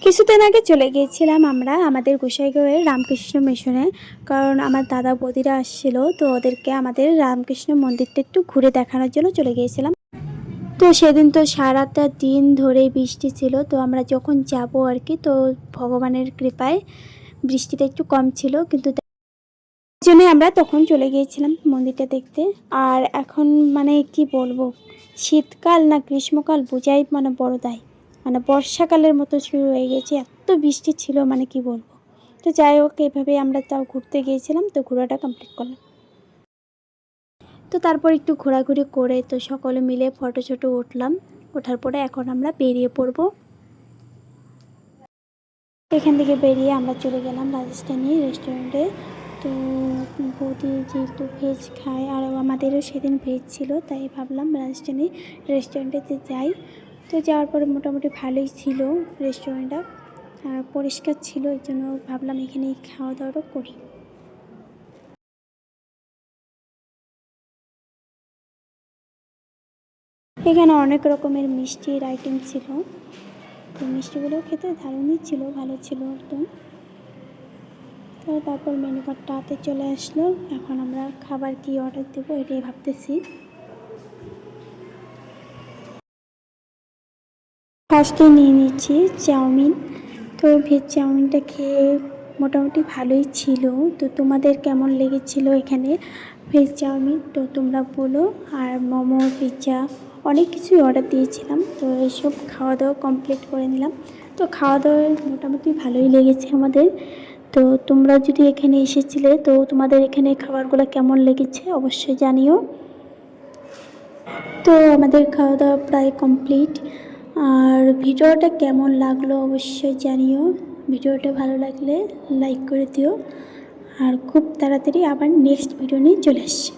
কিছুদিন আগে চলে গিয়েছিলাম আমরা আমাদের গোসাইগাঁওয়ের রামকৃষ্ণ মিশনে, কারণ আমার দাদা বৌদিরা আসছিল, তো ওদেরকে আমাদের রামকৃষ্ণ মন্দিরটা একটু ঘুরে দেখানোর জন্য চলে গিয়েছিলাম। তো সেদিন তো সারাটা দিন ধরে বৃষ্টি ছিল, তো আমরা যখন যাব আর কি, তো ভগবানের কৃপায় বৃষ্টিটা একটু কম ছিল, কিন্তু তার জন্যই আমরা তখন চলে গিয়েছিলাম মন্দিরটা দেখতে। আর এখন মানে কি বলবো, শীতকাল না গ্রীষ্মকাল বোঝাই মানে বড় দায়, মানে বর্ষাকালের মতো শুরু হয়ে গেছে, এত বৃষ্টি ছিল মানে কি বলবো। তো যাই হোক, এভাবে আমরা তাও ঘুরতে গিয়েছিলাম, তো ঘোরাটা কমপ্লিট করলাম। তো তারপর একটু ঘোরাঘুরি করে তো সকলে মিলে ফটো ছোটো উঠলাম। ওঠার পরে এখন আমরা বেরিয়ে পড়ব। এখান থেকে বেরিয়ে আমরা চলে গেলাম রাজস্থানি রেস্টুরেন্টে। তো বৌদি যেহেতু ভেজ খায় আর আমাদেরও সেদিন ভেজ ছিল, তাই ভাবলাম রাজস্থানি রেস্টুরেন্টেতে যাই। তো যাওয়ার পরে মোটামুটি ভালোই ছিল রেস্টুরেন্টটা, আর পরিষ্কার ছিল, এই জন্য ভাবলাম এখানেই খাওয়া দাওয়াটা করি। এখানে অনেক রকমের মিষ্টির আইটেম ছিল, তো মিষ্টিগুলো খেতে দারুণই ছিল, ভালো ছিল একদম। তো তারপর মেনু কার্ডটা হাতে চলে আসলো, এখন আমরা খাবার কি অর্ডার দেবো এটাই ভাবতেছি। ফার্স্টে নিয়ে নিচ্ছি চাউমিন। তো ভেজ চাউমিনটা খেয়ে মোটামুটি ভালোই ছিল। তো তোমাদের কেমন লেগেছিল এখানে ভেজ চাউমিন তো তোমরা বলো। আর মোমো, পিৎজা অনেক কিছুই অর্ডার দিয়েছিলাম, তো এইসব খাওয়া দাওয়া কমপ্লিট করে নিলাম। তো খাওয়া দাওয়া মোটামুটি ভালোই লেগেছে আমাদের। তো তোমরা যদি এখানে এসেছিলে, তো তোমাদের এখানে খাবারগুলো কেমন লেগেছে অবশ্যই জানিও। তো আমাদের খাওয়া দাওয়া প্রায় কমপ্লিট। আর ভিডিওটা কেমন লাগলো অবশ্যই জানিও। ভিডিওটা ভালো লাগলে লাইক করে দিও। আর খুব তাড়াতাড়ি আবার নেক্সট ভিডিও নিয়ে চলে আসছি।